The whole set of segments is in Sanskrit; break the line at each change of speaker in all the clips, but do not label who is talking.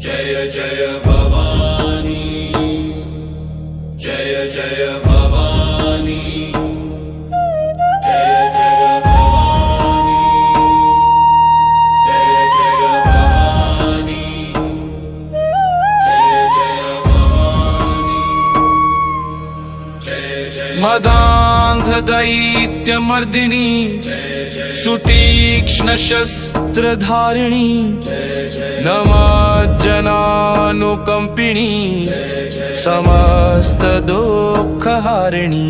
जय जय भवानी, जय जय भवानी, जय जय भवानी, जय जय भवानी, जय जय भवानी, जय जय
मदान्ध दैत्यमर्दिनी सुतीक्ष्ण शस्त्रधारिणी नमज्जनानुकम्पिनी समस्त दुःखहारिणी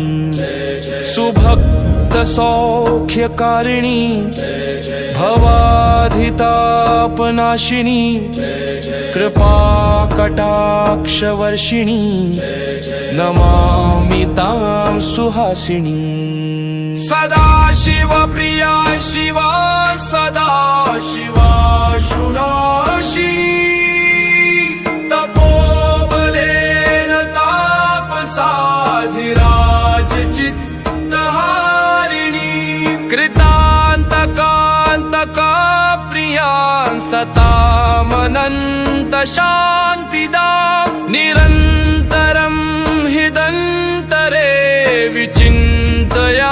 सुभक्त सौख्यकारिणी भवाधितापनाशिनी कृपा कटाक्षवर्षिणी नमामि तां सुहासिनी। सदा शिव प्रिया शिवा सदा शिवा शुनाशिनी तपोबलेन तापसाधिराजचित्तहारिणी कृतान्तकान्तका प्रियां सतामनन्त शान्तिदा निरन्तरं हृदन्तरे विचिन्तयामि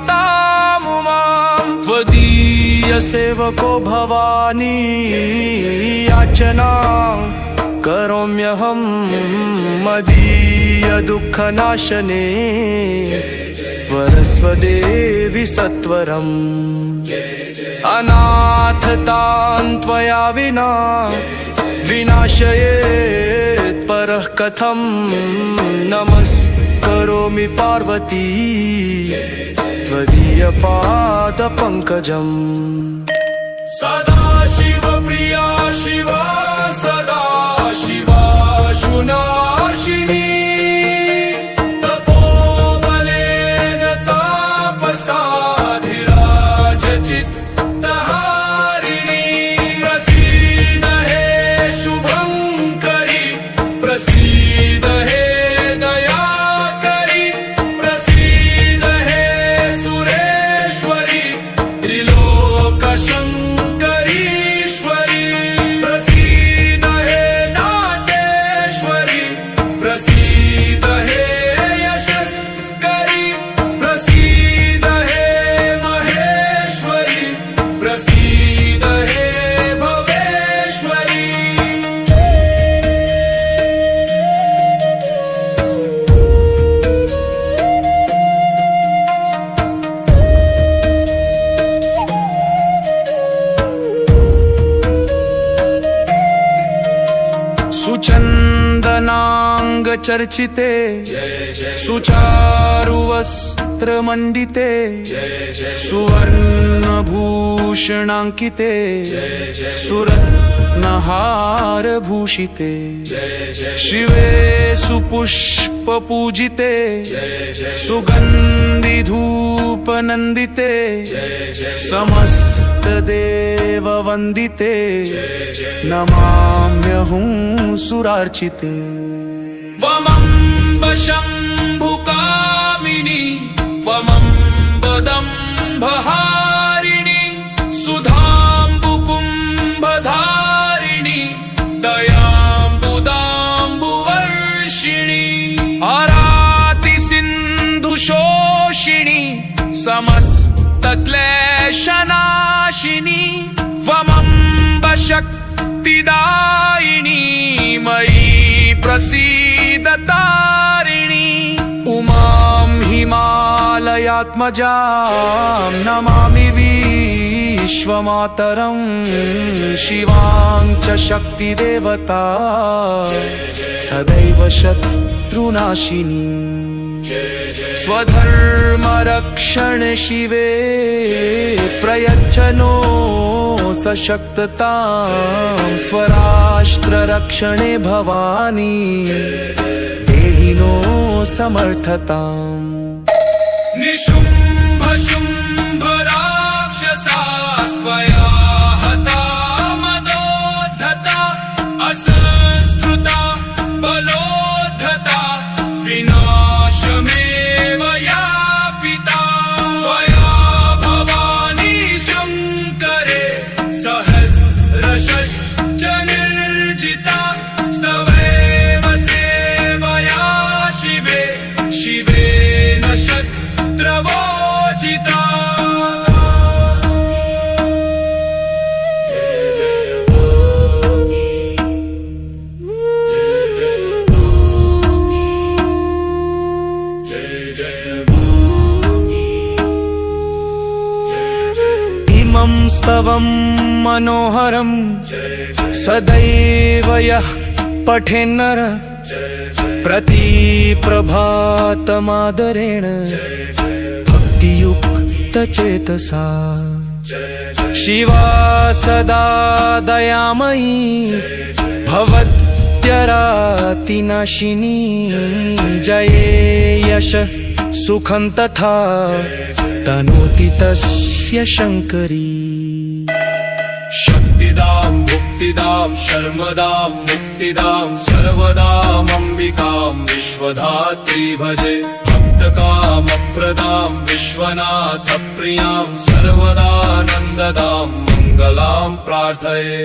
तामुमां त्वदीय सेवको भवानी याचना करोम्यहं मदीय दुःखनाशने वरस्वदेवि सत्वरम् अनाथतां त्वया विना विनाशयेत् परः कथं नमस्करोमि पार्वती त्वदीय पादपङ्कजम्। सदा शिव प्रिया शिवा सदा शिवा शुनाशिनी तपोबलेन तापसाधिराजचित्तहारिणी प्रसीद हे शुभङ्करि प्रसीद हे दयाकरि प्रसीद हे सुरेश्वरि त्रिलोकशङ्करीश्वरि प्रसीद हे नाटेश्वरि प्रसीद हे यशस्करि प्रसीद हे महेश्वरि प्रसीद हे भवेश्वरि। सुचन्दनांग चर्चिते सुचारुवस्त्रमण्डिते सुवर्णभूषणाङ्किते सुरत्नहारभूषिते शिवे सुपुष्पपूजिते सुगन्धिधूपनन्दिते समस्तदेववन्दिते नमाम्यहं सुरार्चिते। वमम्ब शम्भुकामिनी वमम्बदम्भहारिणी सुधाम्बुकुम्भधारिणी दयाम्बुदाम्बुवर्षिणी अरातिसिन्धुशोषिणी समस्तक्लेशनाशिनी वमम्ब शक्तिदायिनी मयि प्रसीद तारिणी उमां हिमालयात्मजां नमामि विश्वमातरं शिवां च शक्तिदेवता सदैव शत्रुनाशिनी स्वधर्मरक्षण शिवे प्रयच्छनो सशक्ततां स्वराष्ट्ररक्षणे भवानी देहि नो समर्थताम्। निशुम्भ शुम्भ राक्षसास्त्वया हता मदोद्धता असंस्कृता बलोद्धता विनाशमेव यापिता त्वया भवानी शङ्करे सहस्रशश्च निर्जिता
स्तवं मनोहरं सदैव यः पठेन्नर प्रतिप्रभातमादरेण भक्तियुक्तचेतसा शिवा सदा दयामयी भवत्यरातिनाशिनी जयेयश सुखं तथा तनोति तस्य शङ्करी
शक्तिदां मुक्तिदां शर्मदां मुक्तिदां सर्वदामम्बिकां विश्वधात्री भजे भक्तकामप्रदां विश्वनाथप्रियां सर्वदानन्ददां मङ्गलां प्रार्थये।